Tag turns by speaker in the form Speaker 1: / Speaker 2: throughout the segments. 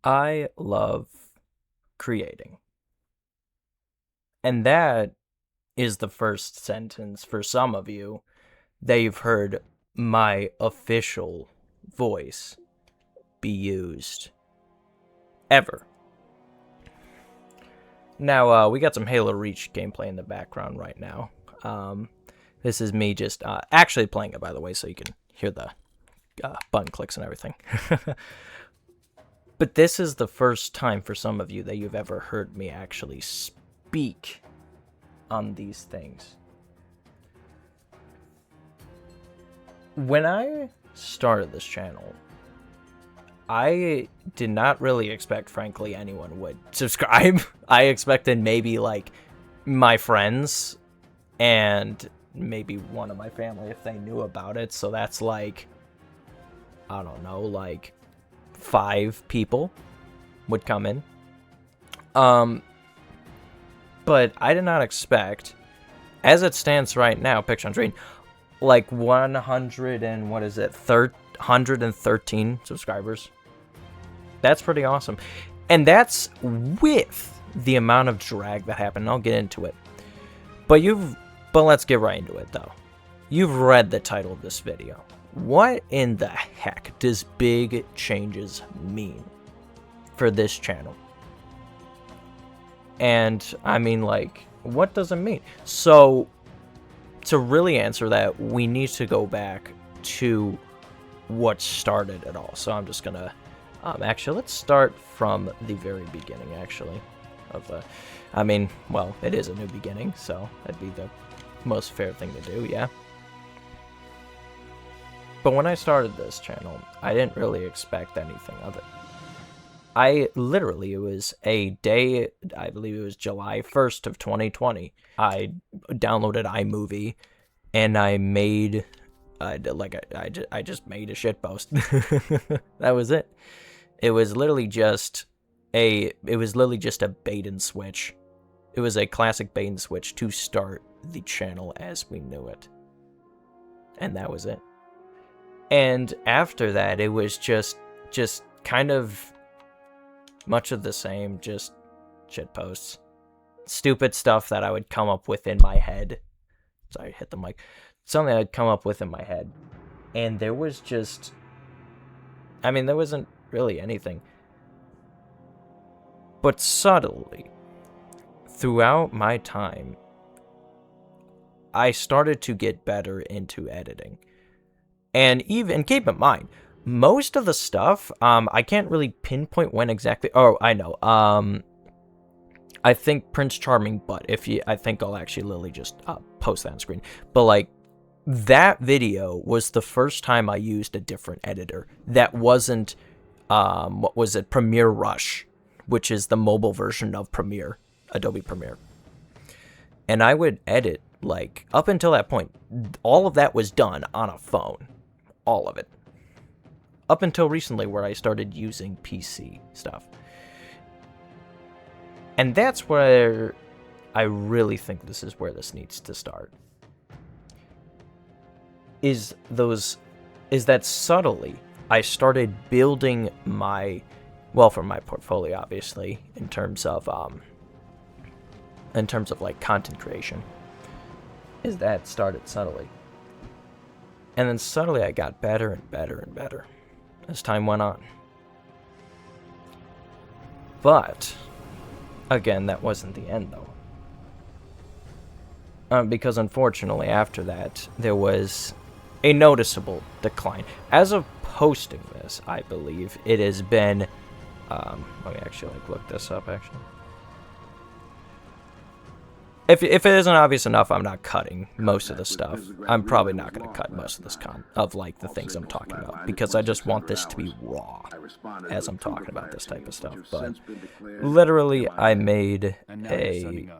Speaker 1: I love creating. And that is the first sentence for some of you that you've heard my official voice be used ever. Now, we got some Halo Reach gameplay in the background right now. This is me just actually playing it, by the way, so you can hear the button clicks and everything. But this is the first time for some of you that you've ever heard me actually speak on these things. When I started this channel, I did not really expect, frankly, anyone would subscribe. I expected maybe, like, my friends and maybe one of my family if they knew about it. So that's, like, I don't know, like, 5 people would come in. But I did not expect, as it stands right now, picture on screen, like 100 and what is it, 113 subscribers. That's pretty awesome. And that's with the amount of drag that happened. I'll get into it. But let's get right into it though. You've read the title of this video. What in the heck does big changes mean for this channel? And I mean, like, what does it mean? So to really answer that, we need to go back to what started it all. So I'm just gonna actually, let's start from the very beginning, actually, of the, I mean, well, it is a new beginning, so that'd be the most fair thing to do, yeah. But when I started this channel, I didn't really expect anything of it. It was a day, I believe it was July 1st of 2020, I downloaded iMovie, and I made, I just made a shitpost. That was it. It was literally just a bait and switch. It was a classic bait and switch to start the channel as we knew it. And that was it. And after that, it was just kind of much of the same, just shitposts. Stupid stuff that I would come up with in my head. Sorry, hit the mic. Something I'd come up with in my head. And there was just, I mean, there wasn't really anything. But subtly, throughout my time, I started to get better into editing. And even, keep in mind, most of the stuff, I can't really pinpoint when exactly. Oh, I know. I think Prince Charming, but I think I'll actually literally just post that on screen. But like, that video was the first time I used a different editor that wasn't, what was it, Premiere Rush, which is the mobile version of Premiere, Adobe Premiere. And I would edit, like, up until that point, all of that was done on a phone. All of it. Up until recently where I started using PC stuff. And that's where I really think this is where this needs to start. Is that subtly I started building my, well, for my portfolio obviously, in terms of like content creation. Is that started subtly. And then subtly I got better and better and better as time went on. But again, that wasn't the end though. Because unfortunately after that, there was a noticeable decline. As of posting this, I believe, it has been, let me actually look this up actually. If it isn't obvious enough, I'm not cutting most of the stuff. I'm probably not going to cut most of this like the things I'm talking about, because I just want this to be raw as I'm talking about this type of stuff. But literally, I made a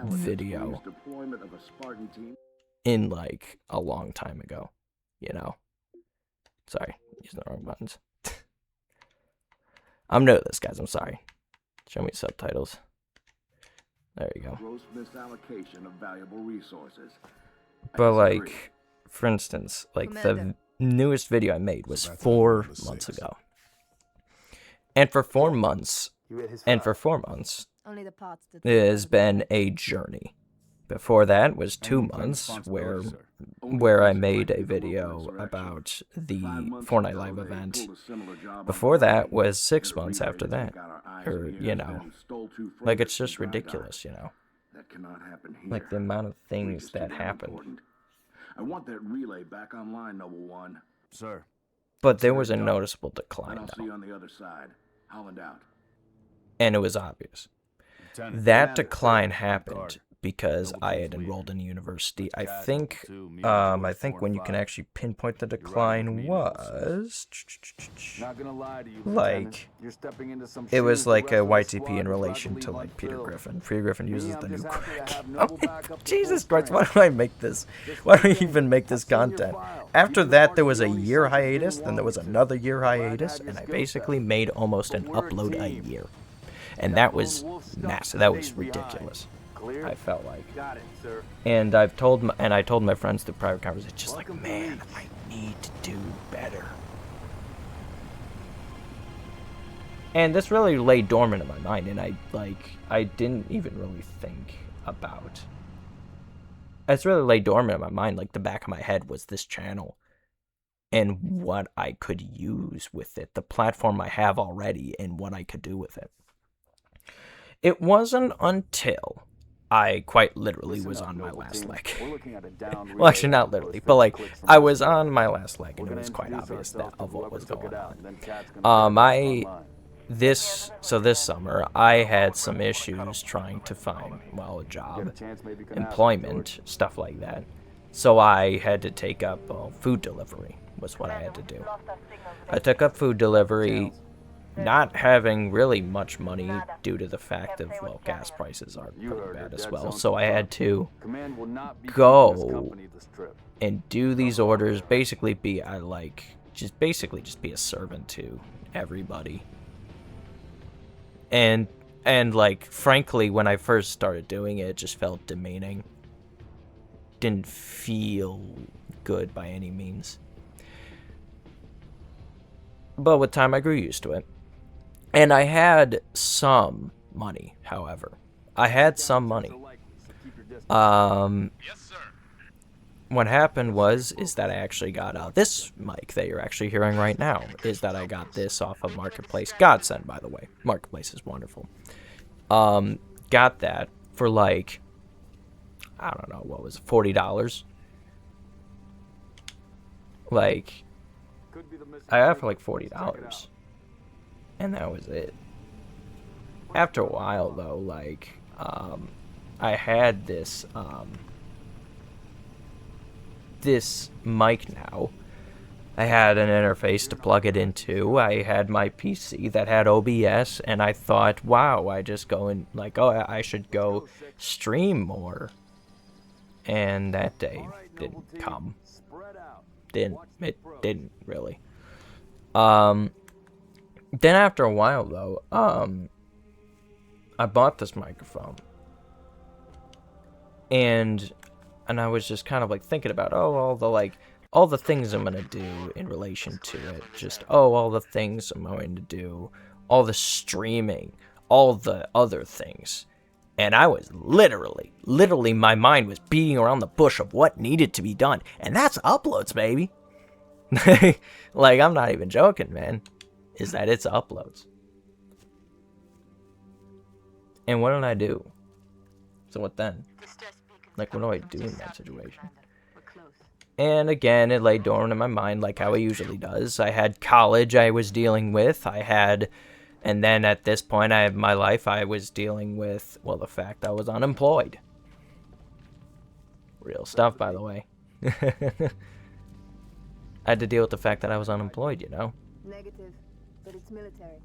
Speaker 1: video in like a long time ago, you know. Sorry, using the wrong buttons. I'm new to this, guys. I'm sorry. Show me subtitles. There you go.
Speaker 2: Gross misallocation of valuable resources.
Speaker 1: But like, for instance, like the newest video I made was 4 months ago. And for 4 months,
Speaker 3: Only the parts that
Speaker 1: it has been a journey. Before that was 2 months where I made a video about the Fortnite Live event. Before that was 6 months after that. Or, you know, like it's just ridiculous, you know.
Speaker 2: That cannot happen here.
Speaker 1: Like the amount of things that happened.
Speaker 2: Important. I want that relay back online, Noble One.
Speaker 4: Sir.
Speaker 1: But there was a noticeable
Speaker 2: And
Speaker 1: decline,
Speaker 2: I'll see
Speaker 1: though.
Speaker 2: you on the other side. Holland out.
Speaker 1: And it was obvious.
Speaker 4: Lieutenant.
Speaker 1: That decline happened because I had enrolled in university. I think when you can actually pinpoint the decline was
Speaker 4: Not gonna lie to you,
Speaker 1: like
Speaker 4: Lieutenant. You're stepping into some
Speaker 1: it was
Speaker 4: shoes
Speaker 1: like
Speaker 4: the
Speaker 1: a
Speaker 4: rest of the
Speaker 1: YTP in
Speaker 4: squad
Speaker 1: relation
Speaker 4: will
Speaker 1: to
Speaker 4: gladly
Speaker 1: like Peter
Speaker 4: fill.
Speaker 1: Griffin. Peter Griffin uses
Speaker 4: I'm
Speaker 1: the new
Speaker 4: just happy to
Speaker 1: crack.
Speaker 4: have Noble back up to
Speaker 1: Jesus
Speaker 4: full
Speaker 1: Christ, why
Speaker 4: strength.
Speaker 1: do I make this? Why do I even make this content? After that, there was a year hiatus, then there was another year hiatus, and I basically made almost an upload a year. And that was massive. That was ridiculous.
Speaker 4: Clear?
Speaker 1: I felt like.
Speaker 4: Got it, sir.
Speaker 1: And I told my friends through private conversations, just like, man, I need to do better. And this really lay dormant in my mind, and I didn't even really think about. It's really lay dormant in my mind, like the back of my head was this channel, and what I could use with it, the platform I have already, and what I could do with it. It wasn't until I quite literally was on my last leg. Well, actually, not literally, but like I was on my last leg, and it was quite obvious that of what was going on. This summer I had some issues trying to find a job, employment, stuff like that. So I had to take up food delivery was what I had to do. I took up food delivery, not having really much money due to the fact of gas prices are pretty bad as well. So I had to go and do these orders, basically be just be a servant to everybody. And like frankly, when I first started doing it, it just felt demeaning. Didn't feel good by any means. But with time I grew used to it. And I had some money, however. I had some money. What happened is that I actually got this mic that you're actually hearing right now. Is that I got this off of Marketplace. Godsend, by the way. Marketplace is wonderful. Got that for like, I don't know, what was it, $40? Like, I got it for like $40. And that was it. After a while, though, like, I had this mic now. I had an interface to plug it into. I had my PC that had OBS, and I thought, wow, I just go and, like, oh, I should go stream more. And that day didn't come. It didn't really. Then after a while, though, I bought this microphone. And I was just kind of like thinking about, all the things I'm going to do in relation to it. Just, all the things I'm going to do. All the streaming. All the other things. And I was literally, my mind was beating around the bush of what needed to be done. And that's uploads, baby. Like, I'm not even joking, man. Is that it's uploads. And what did I do? So what then? Like, what do I do in that situation? And again, it lay dormant in my mind like how it usually does. I had college I was dealing with. And then at this point in my life, I was dealing with, well, the fact I was unemployed. Real stuff, by the way. I had to deal with the fact that I was unemployed, you know?
Speaker 3: Negative, but it's military.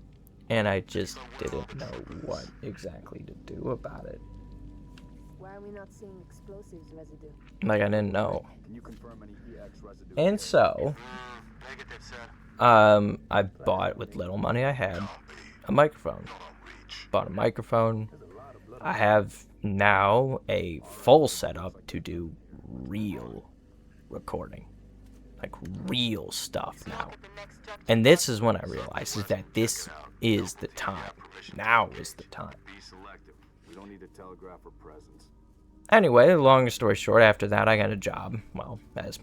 Speaker 1: And I just didn't know what exactly to do about it.
Speaker 3: Why are we not seeing explosives residue?
Speaker 1: Like, I didn't know.
Speaker 4: Can you confirm any EX residue?
Speaker 1: And so, I bought, with little money I had, a microphone. Bought a microphone. I have now a full setup to do real recording. like real stuff now. And this is when I realized is that this is the time. Now is the time.
Speaker 4: Be selective. We don't need to telegraph our presence.
Speaker 1: Anyway, long story short, after that I got a job. Well, as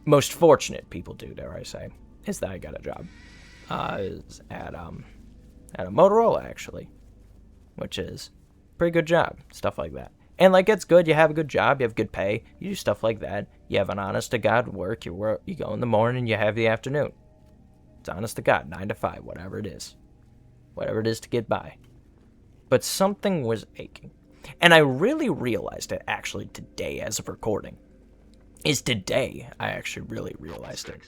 Speaker 1: most fortunate people do, dare I say, is that I got a job. Is at a Motorola actually, which is a pretty good job, stuff like that. And like it's good, you have a good job, you have good pay, you do stuff like that. You have an honest to God work, you go in the morning, you have the afternoon. It's honest to God, 9 to 5, whatever it is to get by. But something was aching. And I really realized it actually today as of recording. I actually really realized it.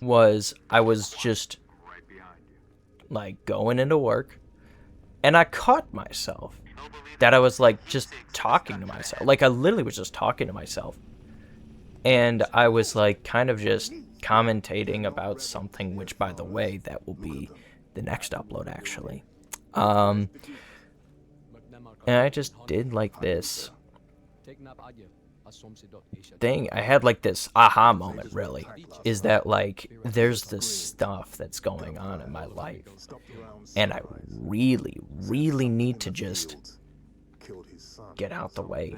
Speaker 1: I was just like going into work and I caught myself that I was like just talking to myself. Like I literally was just talking to myself. And I was like kind of just commentating about something, which by the way, that will be the next upload actually. And I just did like this thing. I had like this aha moment really, is that like there's this stuff that's going on in my life and I really need to just get out the way.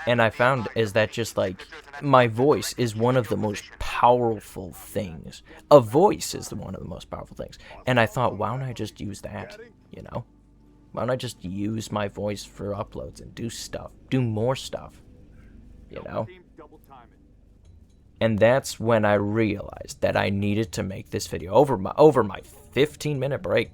Speaker 1: And I found is that just like my voice is one of the most powerful things. A voice is one of the most powerful things. And I thought, why don't I just use that, you know? Why don't I just use my voice for uploads and do more stuff, you know? And that's when I realized that I needed to make this video over my 15-minute break,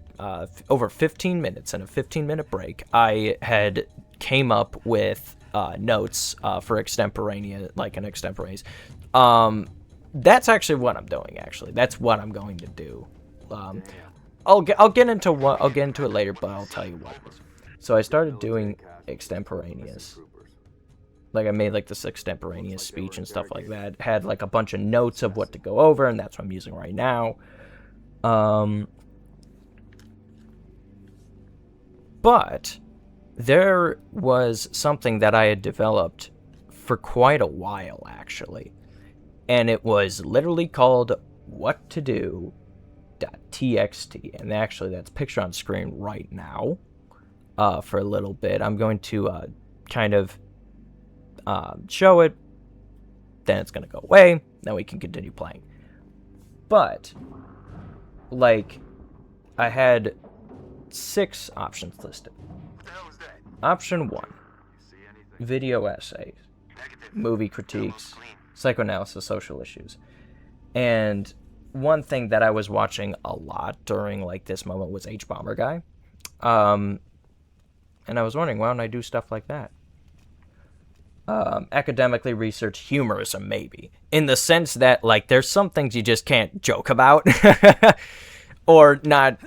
Speaker 1: over 15 minutes and a 15-minute break. I had came up with notes for extemporaneous, like an extemporaneous. That's actually what I'm doing. Actually, that's what I'm going to do. I'll get into it later, but I'll tell you what. So I started doing extemporaneous. Like I made like this extemporaneous speech and stuff like that. Had like a bunch of notes of what to go over, and that's what I'm using right now. But there was something that I had developed for quite a while actually, and it was literally called What to Do .txt, and actually that's pictured on screen right now. For a little bit, I'm going to kind of show it, then it's gonna go away, then we can continue playing. But like I had 6 options listed. Option 1, video essays, movie critiques, psychoanalysis, social issues. And one thing that I was watching a lot during like this moment was Hbomberguy. And I was wondering, why don't I do stuff like that? Academically researched humorism, maybe. In the sense that, like, there's some things you just can't joke about. Or not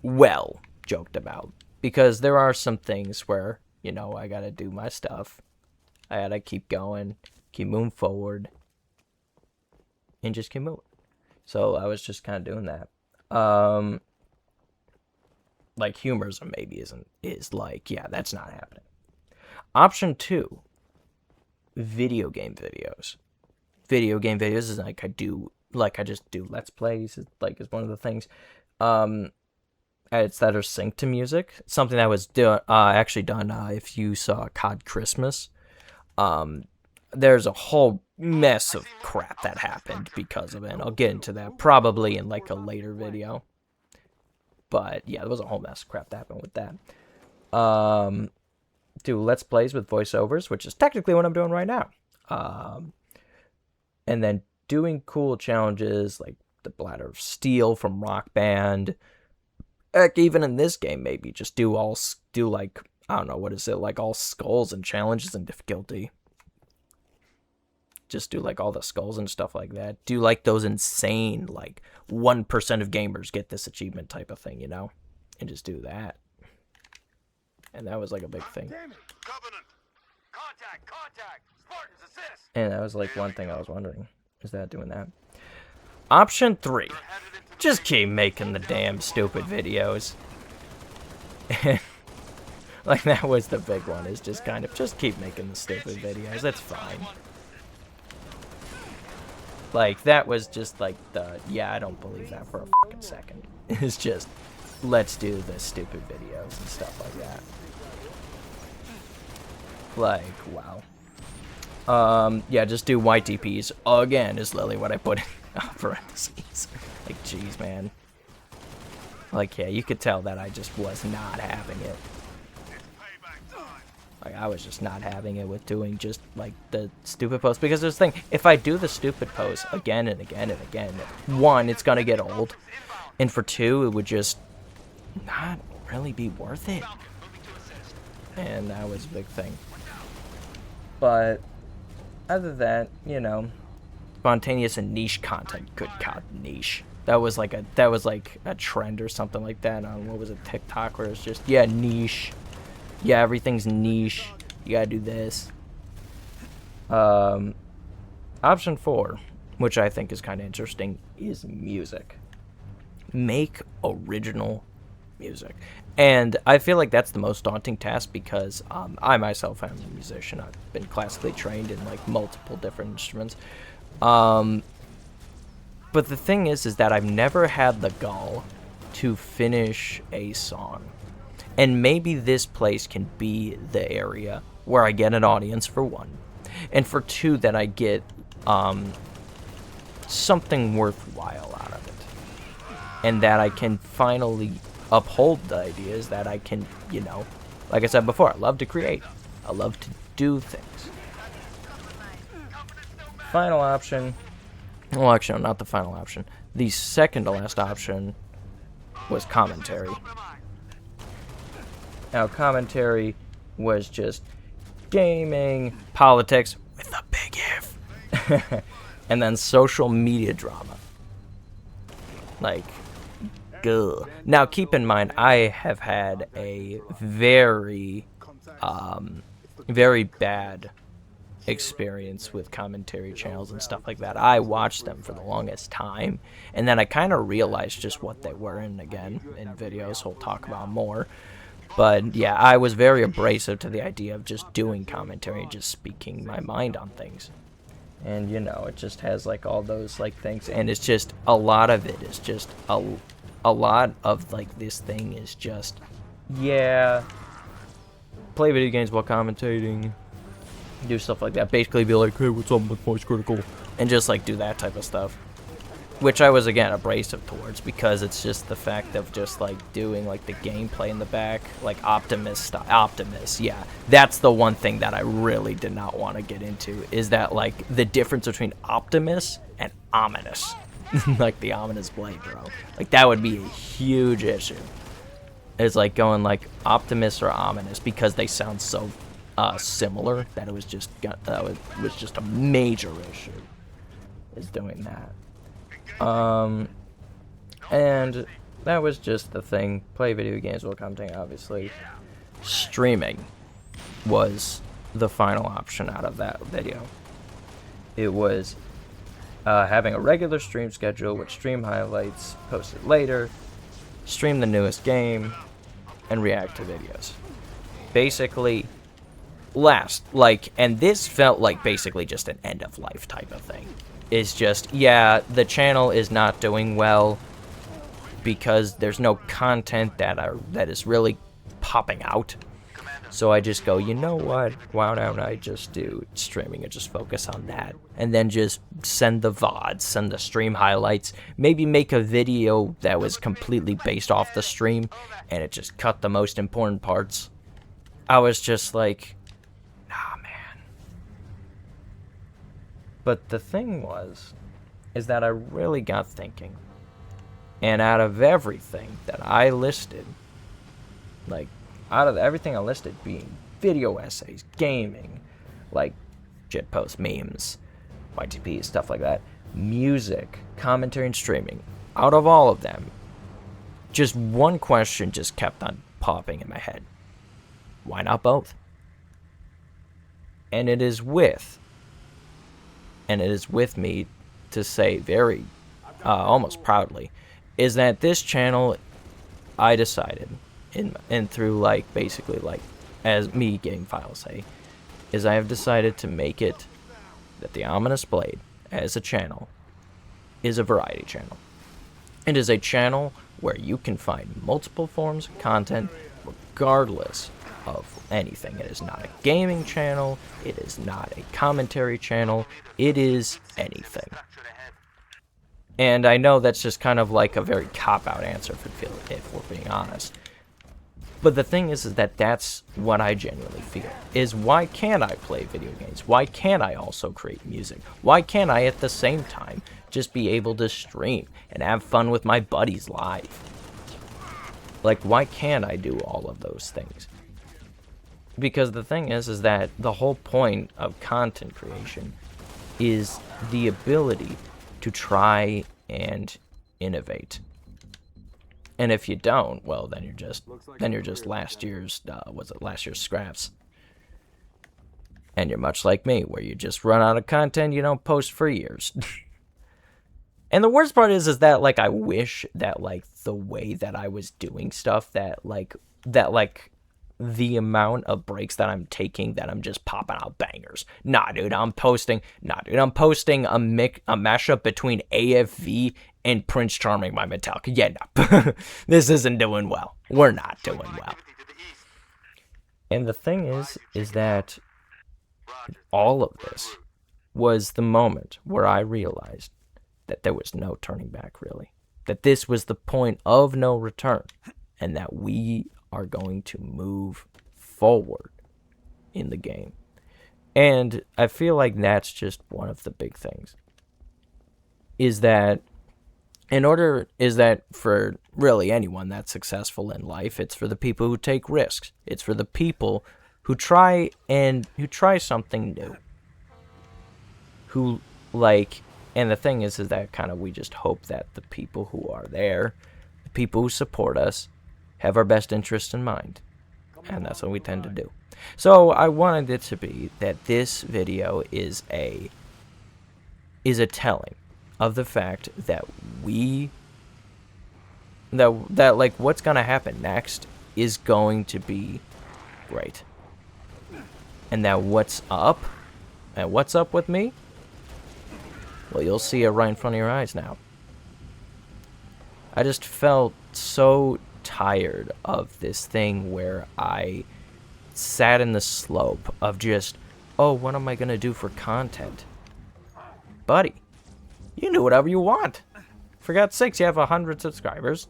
Speaker 1: well joked about. Because there are some things where, you know, I gotta do my stuff. I gotta keep going, keep moving forward, and just keep moving. So I was just kind of doing that. Like humorism maybe is like, yeah, that's not happening. Option 2, video game videos. Video game videos is like I just do Let's Plays, is one of the things. It's that are synced to music. Something that was actually done if you saw COD Christmas. There's a whole mess of crap that happened because of it, and I'll get into that probably in like a later video. But yeah, there was a whole mess of crap that happened with that. Do Let's Plays with voiceovers, which is technically what I'm doing right now. And then doing cool challenges like the Bladder of Steel from Rock Band. Heck, even in this game, maybe just do like, I don't know, what is it, like all skulls and challenges and difficulty. Just do like all the skulls and stuff like that. Do like those insane, like 1% of gamers get this achievement type of thing, you know? And just do that. And that was like a big thing.
Speaker 4: Covenant. Contact. Spartans assist.
Speaker 1: And that was like one thing I was wondering. Is that doing that? Option 3. Just keep making the damn stupid videos. Like that was the big one, is just kind of just keep making the stupid videos. That's fine. Like, that was just like the, yeah, I don't believe that for a fucking second. It's just, let's do the stupid videos and stuff like that. Like, wow. Yeah, just do YTPs again is literally what I put in parentheses. Like, jeez, man. Like, yeah, you could tell that I just was not having it. Like, I was just not having it with doing just, like, the stupid posts. Because there's the thing, if I do the stupid posts again and again and again, one, it's gonna get old. And for two, it would just not really be worth it. And that was a big thing. But other than that, you know, spontaneous and niche content. Good God, niche. That was like a trend or something like that on, what was it, TikTok, where it's just, yeah, niche. Yeah, everything's niche. You gotta do this. Option 4, which I think is kind of interesting, is music. Make original music. And I feel like that's the most daunting task because I myself am a musician. I've been classically trained in like multiple different instruments. But the thing is that I've never had the gall to finish a song. And maybe this place can be the area where I get an audience, for one. And for two, that I get something worthwhile out of it. And that I can finally uphold the ideas that I can, you know, like I said before, I love to create. I love to do things. Final option. Well, actually, no, not the final option. The second to last option was commentary. Now, commentary was just gaming, politics with a big if, and then social media drama. Like, ugh. Now, keep in mind, I have had a very bad experience with commentary channels and stuff like that. I watched them for the longest time, and then I kind of realized just what they were, and again, in videos we'll talk about more. But yeah, I was very abrasive to the idea of just doing commentary and just speaking my mind on things. And you know, it just has like all those like things, and it's just a lot of it is just a lot of like this thing is just, yeah, play video games while commentating, do stuff like that. Basically be like, hey, what's up with Voice Critical? And just like do that type of stuff. Which I was, again, abrasive towards, because it's just the fact of just, like, doing, like, the gameplay in the back, like, Optimus, yeah. That's the one thing that I really did not want to get into, is that, like, the difference between Optimus and Ominous. Like, the Ominous Blade, bro. Like, that would be a huge issue. It's like going, like, Optimus or Ominous, because they sound so similar that it was just, a major issue, is doing that. And that was just the thing. Play video games while commenting, obviously. Streaming was the final option out of that video. It was having a regular stream schedule with stream highlights posted later, stream the newest game, and react to videos. Basically, and this felt like basically just an end of life type of thing. Is just, yeah, the channel is not doing well because there's no content that is really popping out. So I just go, you know what? Why don't I just do streaming and just focus on that? And then just send the VODs, send the stream highlights, maybe make a video that was completely based off the stream and it just cut the most important parts. I was just like, nah, man. But the thing is that I really got thinking. And out of everything that I listed, like, out of everything I listed being video essays, gaming, like, shitpost memes, YTP, stuff like that, music, commentary, and streaming, out of all of them, just one question just kept on popping in my head. Why not both? And it is with me to say very, almost proudly, is that this channel, I decided, and through, like, basically, like, as me getting files say, is I have decided to make it that the Ominous Blade, as a channel, is a variety channel. It is a channel where you can find multiple forms of content regardless of anything. It is not a gaming channel. It is not a commentary channel. It is anything. And I know that's just kind of like a very cop-out answer if we're being honest. But the thing is that that's what I genuinely feel, is why can't I play video games? Why can't I also create music? Why can't I at the same time just be able to stream and have fun with my buddies live? Like, why can't I do all of those things? Because the thing is that the whole point of content creation is the ability to try and innovate. And if you don't, well, then you're just last year's last year's scraps. And you're much like me, where you just run out of content, you don't post for years. And the worst part is that, like, I wish that, like, the way that I was doing stuff, that the amount of breaks that I'm taking, that I'm just popping out bangers. Nah, dude, I'm posting a mashup between AFV and Prince Charming by Metallica. Yeah, no. This isn't doing well. We're not doing well. And the thing is that all of this was the moment where I realized that there was no turning back, really. That this was the point of no return, and that we are going to move forward in the game. And I feel like that's just one of the big things. Is that for really anyone that's successful in life, it's for the people who take risks. It's for the people who try something new. And the thing is that kind of we just hope that the people who are there, the people who support us, have our best interest in mind. And that's what we tend to do. So I wanted it to be that this video is a telling of the fact that that like what's gonna happen next is going to be great. And that what's up with me, well, you'll see it right in front of your eyes now. I just felt so tired of this thing where I sat in the slope of just, oh, what am I going to do for content? Buddy, you can do whatever you want. For God's sakes, you have 100 subscribers.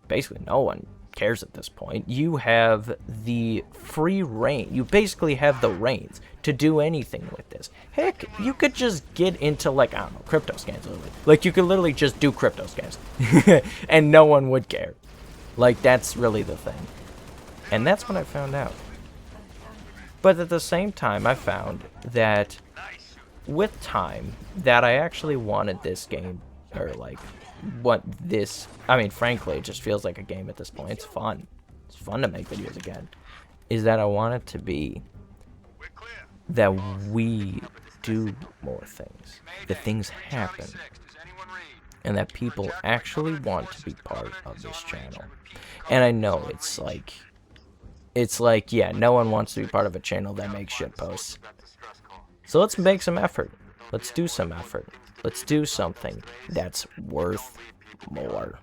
Speaker 1: Basically, no one cares at this point. You have the free reign. You basically have the reins to do anything with this. Heck, you could just get into, like, I don't know, crypto scams. Like, you could literally just do crypto scams. And no one would care. Like, that's really the thing. And that's what I found out. But at the same time, I found that with time, that I actually wanted this game, or, like, frankly, it just feels like a game at this point. It's fun. It's fun to make videos again. Is that I want it to be that we do more things. That things happen. And that people actually want to be part of this channel. And I know it's like, yeah, no one wants to be part of a channel that makes shit posts. So let's make some effort. Let's do some effort. Let's do something that's worth more.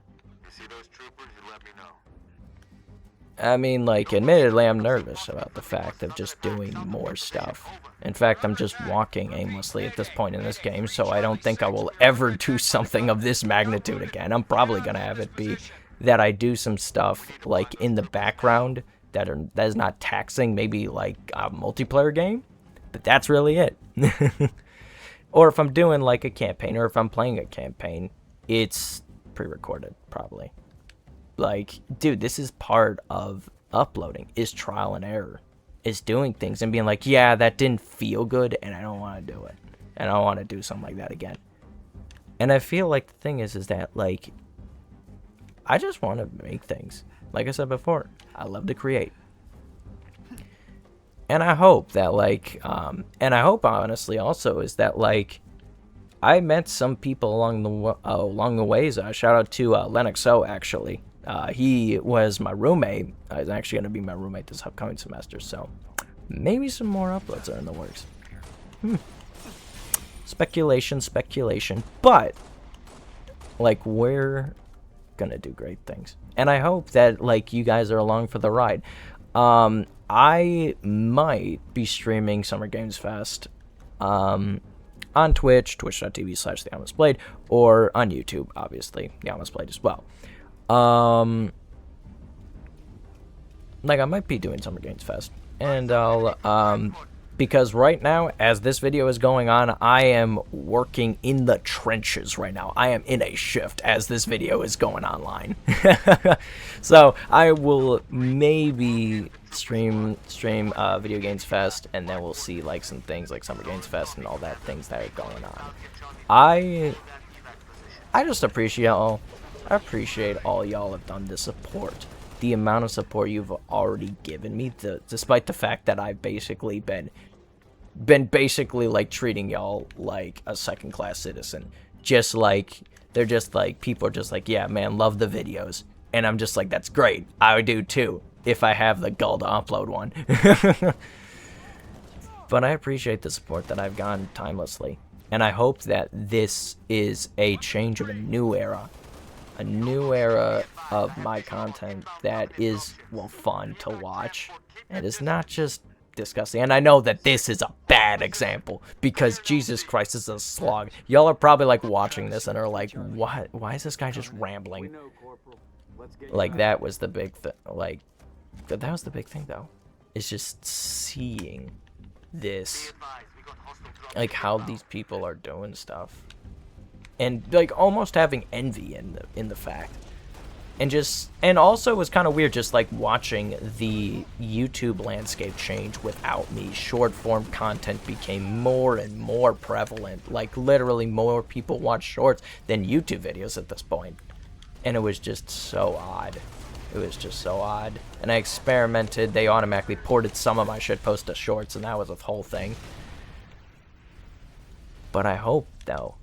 Speaker 1: I mean, like, admittedly, I'm nervous about the fact of just doing more stuff. In fact, I'm just walking aimlessly at this point in this game, so I don't think I will ever do something of this magnitude again. I'm probably going to have it be that I do some stuff, like, in the background that is not taxing, maybe, like, a multiplayer game. But that's really it. Or if I'm doing, like, a campaign, or if I'm playing a campaign, it's pre-recorded, probably. Like, dude, this is part of uploading, is trial and error. Is doing things and being like, yeah, that didn't feel good, and I don't want to do it. And I don't want to do something like that again. And I feel like the thing is that, like, I just want to make things. Like I said before, I love to create. And I hope that, like, and I hope, honestly, also, is that, like, I met some people along the ways. Shout out to Lennox O, actually. He was my roommate. He's actually going to be my roommate this upcoming semester, so maybe some more uploads are in the works. speculation, but like we're gonna do great things, and I hope that like you guys are along for the ride. I might be streaming Summer Games Fest on Twitch, twitch.tv/TheHonestBlade, or on YouTube, obviously, The Honest Blade as well. Like, I might be doing Summer Games Fest, and I'll, because right now, as this video is going on, I am working in the trenches right now. I am in a shift as this video is going online. So, I will maybe stream Video Games Fest, and then we'll see, like, some things like Summer Games Fest and all that things that are going on. I just appreciate all y'all have done to support. The amount of support you've already given me, despite the fact that I've basically been basically like treating y'all like a second-class citizen. Just like they're just like, people are just like, yeah man, love the videos, and I'm just like, that's great, I would do too if I have the gall to upload one. But I appreciate the support that I've gotten timelessly, and I hope that this is a change of a new era of my content that is, well, fun to watch, and it's not just disgusting. And I know that this is a bad example, because Jesus Christ, this is a slog. Y'all are probably like watching this and are like, what? Why is this guy just rambling? Like, that was the big thing. Like, that was the big thing though. It's just seeing this, like how these people are doing stuff, and like almost having envy in the fact, and also it was kind of weird just like watching the YouTube landscape change without me. Short form content became more and more prevalent. Like, literally more people watch shorts than YouTube videos at this point, and it was just so odd. It was just so odd. And I experimented. They automatically ported some of my shitpost to shorts, and that was a whole thing. But I hope though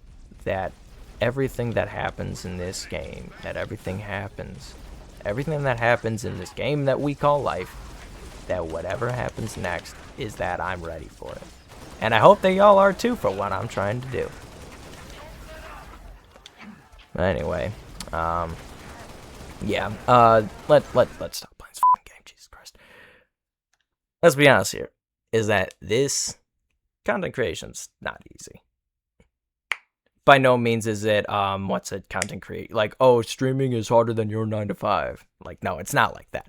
Speaker 1: that everything that happens in this game, everything that happens in this game that we call life, that whatever happens next is that I'm ready for it. And I hope that y'all are too for what I'm trying to do. Anyway, yeah, let's stop playing this fucking game, Jesus Christ. Let's be honest here, is that this content creation's not easy. By no means is it, content create, like, oh, streaming is harder than your 9 to 5. Like, no, it's not like that.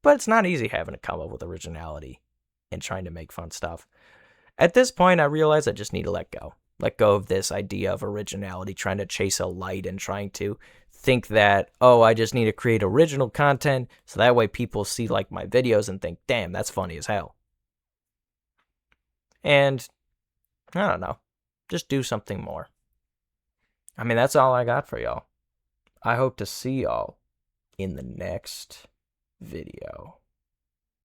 Speaker 1: But it's not easy having to come up with originality and trying to make fun stuff. At this point, I realize I just need to let go. Let go of this idea of originality, trying to chase a light and trying to think that, oh, I just need to create original content so that way people see, like, my videos and think, damn, that's funny as hell. And, I don't know, just do something more. I mean, that's all I got for y'all. I hope to see y'all in the next video.